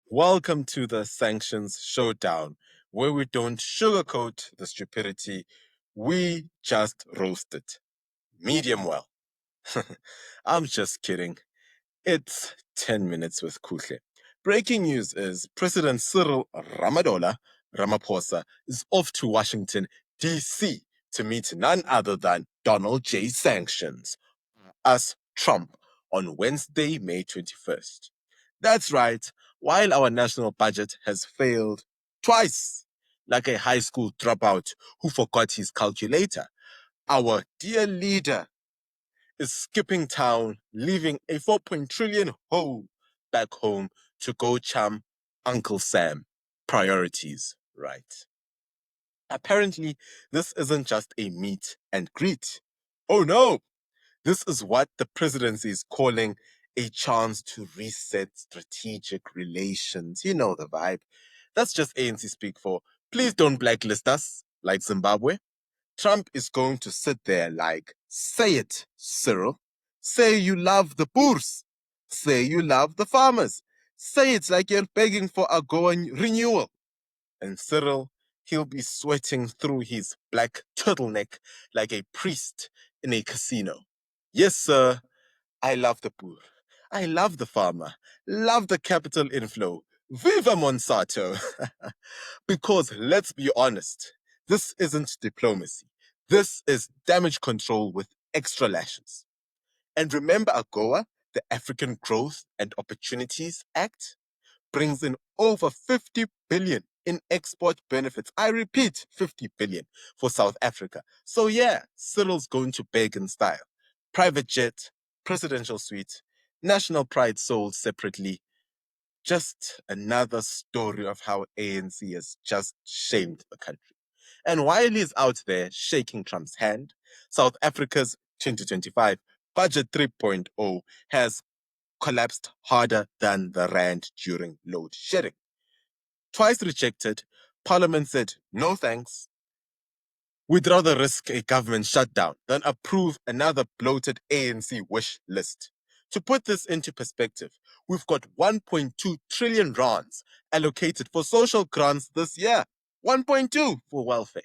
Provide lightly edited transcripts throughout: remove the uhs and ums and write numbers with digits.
Welcome to the Sanctions Showdown, where we don't sugarcoat the stupidity, we just roast it. Medium well. I'm just kidding. It's 10 minutes with Kuhle. Breaking news is President Cyril Ramaphosa is off to Washington, D.C. to meet none other than Donald J. Sanctions, as Trump, on Wednesday, May 21st. That's right, while our national budget has failed twice, like a high school dropout who forgot his calculator, our dear leader is skipping town, leaving a 4 trillion hole back home to go charm Uncle Sam. Priorities, right? Apparently, this isn't just a meet and greet. Oh no, this is what the presidency is calling a chance to reset strategic relations. You know the vibe. That's just ANC speak for, please don't blacklist us like Zimbabwe. Trump is going to sit there like, say it, Cyril. Say you love the Boers. Say you love the farmers. Say it like you're begging for a going renewal. And Cyril, he'll be sweating through his black turtleneck like a priest in a casino. Yes, sir, I love the Boer. I love the farmer. Love the capital inflow. Viva Monsanto! Because let's be honest, this isn't diplomacy. This is damage control with extra lashes. And remember AGOA, the African Growth and Opportunities Act, brings in over 50 billion in export benefits. I repeat, 50 billion for South Africa. So yeah, Cyril's going to beg in style. Private jet, presidential suite, national pride sold separately. Just another story of how ANC has just shamed the country. And while he's out there shaking Trump's hand, South Africa's 2025 Budget 3.0 has collapsed harder than the rand during load shedding. Twice rejected, Parliament said no thanks. We'd rather risk a government shutdown than approve another bloated ANC wish list. To put this into perspective, we've got 1.2 trillion rands allocated for social grants this year, 1.2 for welfare,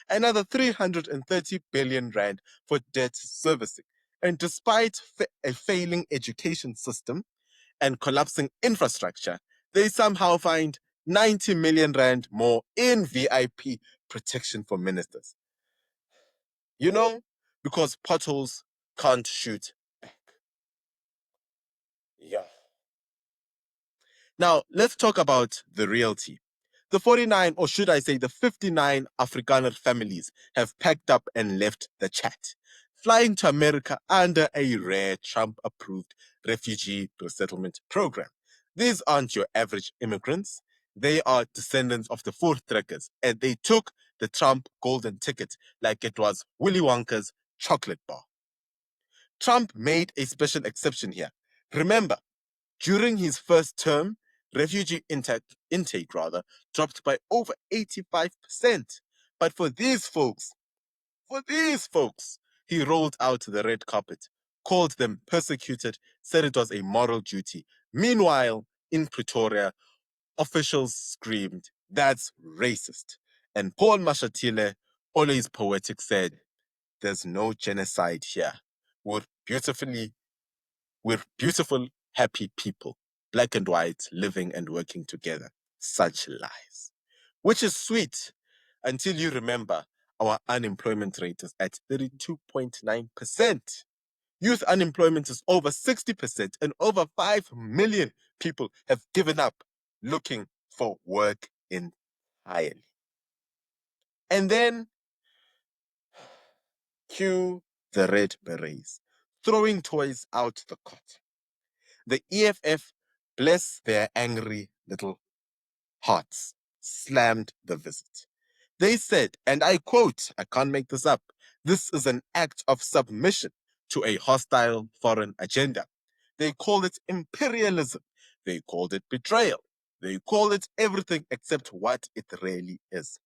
another 330 billion rand for debt servicing. And despite a failing education system and collapsing infrastructure, they somehow find 90 million rand more in VIP protection for ministers. You know, because potholes can't shoot back. Yeah. Now, let's talk about the reality. The 49, or should I say the 59 Afrikaner families have packed up and left the chat, flying to America under a rare Trump-approved refugee resettlement program. These aren't your average immigrants. They are descendants of the Voortrekkers, and they took the Trump golden ticket like it was Willy Wonka's chocolate bar. Trump made a special exception here. Remember, during his first term, refugee intake dropped by over 85%. But for these folks, he rolled out the red carpet, called them persecuted, said it was a moral duty. Meanwhile, in Pretoria, officials screamed, "That's racist." And Paul Mashatile, always poetic, said, "There's no genocide here. We're beautifully We're beautiful, happy people, black and white, living and working together." Such lies. Which is sweet until you remember our unemployment rate is at 32.9%. Youth unemployment is over 60%, and over 5 million people have given up looking for work entirely. And then cue the red berets throwing toys out the cot. The EFF, bless their angry little hearts, slammed the visit. They said, and I quote, I can't make this up, "This is an act of submission to a hostile foreign agenda." They called it imperialism. They called it betrayal. They called it everything except what it really is.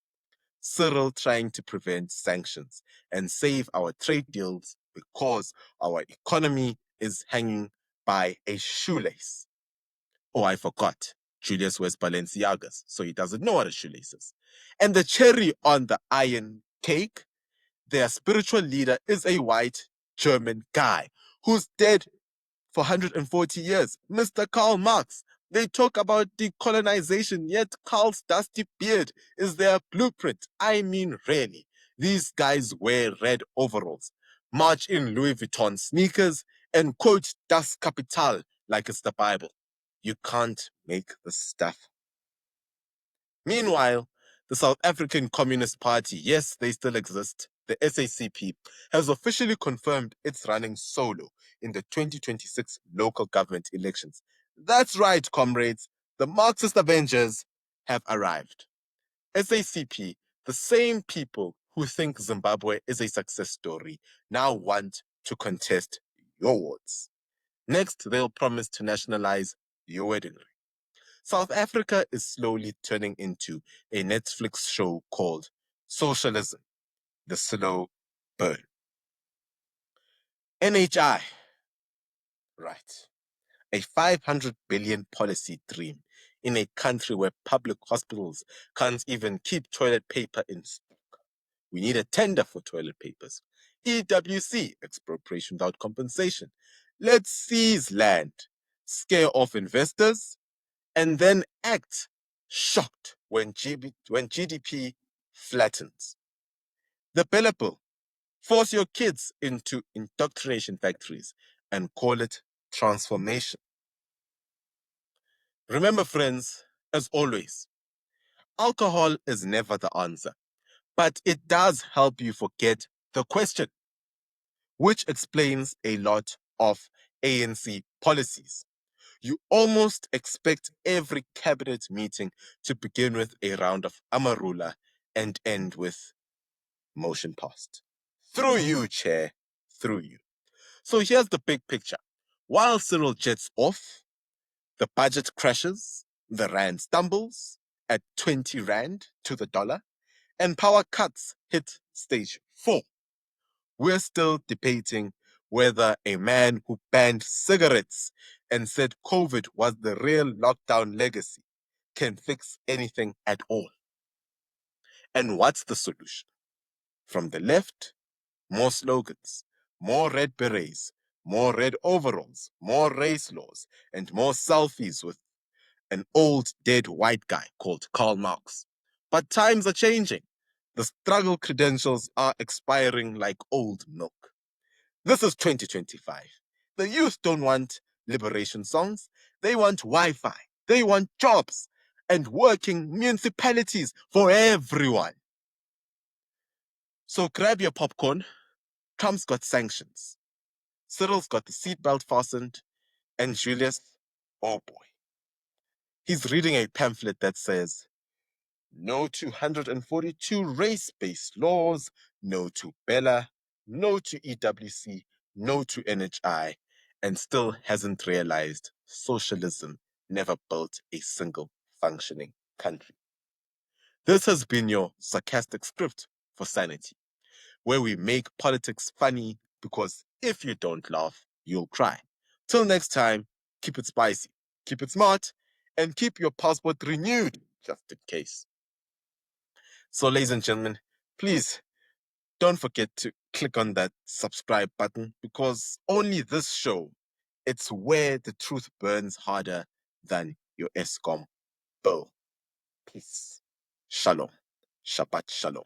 Cyril trying to prevent sanctions and save our trade deals because our economy is hanging by a shoelace. Oh, I forgot. Julius wears Balenciagas, so he doesn't know what a shoelace is. And the cherry on the iron cake, their spiritual leader is a white German guy who's dead for 140 years, Mr. Karl Marx. They talk about decolonization, yet Karl's dusty beard is their blueprint. I mean, really. These guys wear red overalls, march in Louis Vuitton sneakers, and quote Das Kapital like it's the Bible. You can't make this stuff. Meanwhile, the South African Communist Party, yes, they still exist, the SACP, has officially confirmed it's running solo in the 2026 local government elections. That's right, comrades, the Marxist Avengers have arrived. SACP, the same people who think Zimbabwe is a success story, now want to contest your wards. Next, they'll promise to nationalize your wedding ring. South Africa is slowly turning into a Netflix show called Socialism, the Slow Burn. NHI, right. A 500 billion policy dream in a country where public hospitals can't even keep toilet paper in stock. We need a tender for toilet papers. EWC, expropriation without compensation. Let's seize land, scare off investors, and then act shocked when GDP flattens. The Bella Bill, force your kids into indoctrination factories and call it transformation. Remember, friends, as always, alcohol is never the answer, but it does help you forget the question, which explains a lot of ANC policies. You almost expect every cabinet meeting to begin with a round of Amarula and end with motion passed. Through you, Chair, through you. So here's the big picture. While Cyril jets off, the budget crashes, the rand stumbles at 20 rand to the dollar, and power cuts hit stage 4. We're still debating whether a man who banned cigarettes and said COVID was the real lockdown legacy can fix anything at all. And what's the solution? From the left, more slogans, more red berets, more red overalls, more race laws, and more selfies with an old dead white guy called Karl Marx. But times are changing. The struggle credentials are expiring like old milk. This is 2025. The youth don't want liberation songs. They want Wi-Fi. They want jobs and working municipalities for everyone. So grab your popcorn. Trump's got sanctions. Cyril's got the seatbelt fastened. And Julius, oh boy, he's reading a pamphlet that says, no to 142 race-based laws, no to Bella, no to EWC, no to NHI, and still hasn't realized socialism never built a single functioning country. This has been your sarcastic script for sanity, where we make politics funny because if you don't laugh, you'll cry. Till next time, keep it spicy, keep it smart, and keep your passport renewed just in case. So, ladies and gentlemen, please don't forget to click on that subscribe button because only this show, it's where the truth burns harder than your ESCOM bill. Peace. Shalom. Shabbat shalom.